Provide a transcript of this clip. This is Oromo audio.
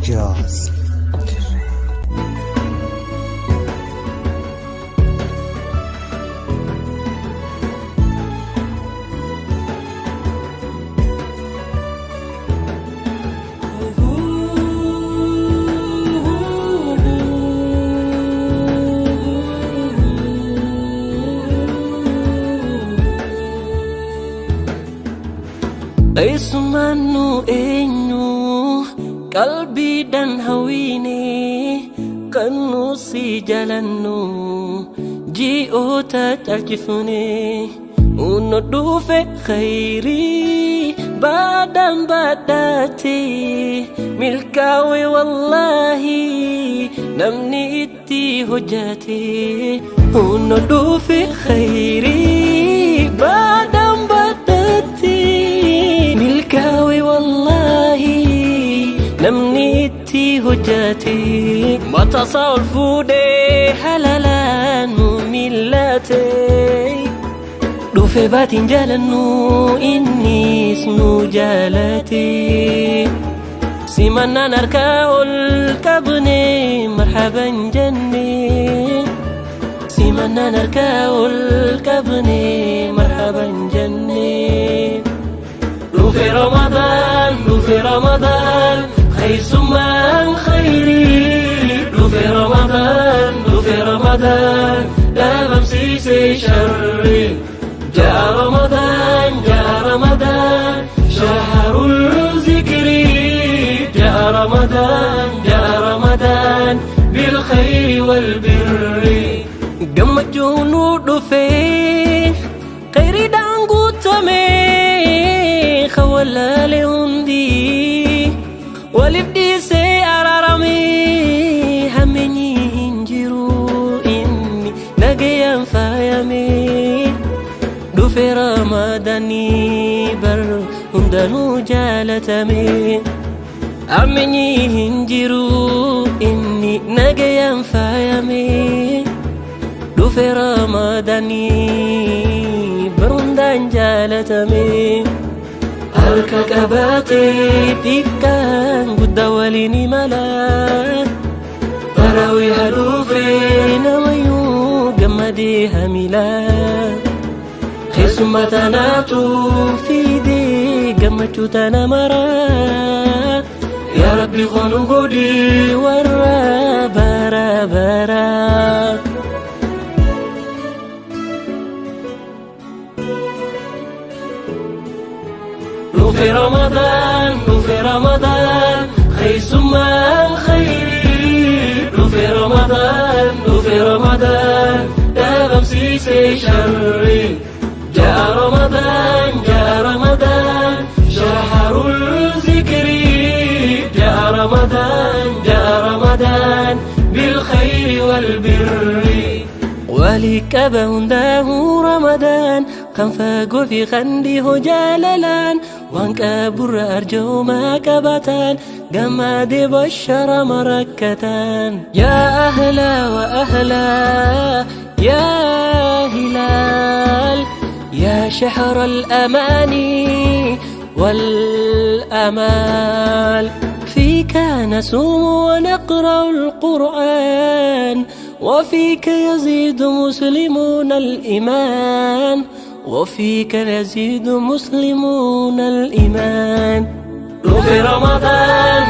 جاز. Eessumaannu eenyu qalbii dan hawwiine kan nusi jalannu ji'oota caalchifne unno dhufe khayrii baadaan baadhaate milkaa'e wallaahi namni itti hojjate unno dhufe khayrii baadaan baadhaate milkaa'e wallaahi namni itti hojjate matasaa ol fuudhee halalaan nu millate dhufe baatiin jaalannu innis nu jaalate simannaan harkaa ol qabne marhaban jenne simannaan harkaa ol qabne marhaban jenne دوفي رمضان خير سمان خيري دوفي رمضان لا بمسيس شري جاء رمضان شهر الذكر جاء رمضان بالخير والبر قمت جنود في خير دانقو تمي خولا لهندي ولبدي سيارامي همني انجرو إني نجيا فايامي دوفي رمضاني بر هندنو جالتامي همني انجرو إني نجيا فايامي دوفي رمضاني برندان جالتامي halka qabatee xiqqaan guddaa waliin imala tarawih dhufee namayyuu gammadee hamila keessummaa tanaatu fidee gammachuu tana mara yaa rabbi kunu godhi warra bara bara دوفي رمضان خير سمان خيري دوفي رمضان لا بمسيس شري جاء رمضان شهر الذكر جاء رمضان بالخير والبر ولك بهنده رمضان كان فاقو في خنده جاللان وانك بر أرجو ما كبتان قماد بشر مركتان يا أهلا وأهلا يا هلال يا شهر الأماني والأمال فيك نسوم ونقرأ القرآن وفيك يزيد مسلمون الإيمان وفيك يزيد مسلمون الإيمان دوفي رمضان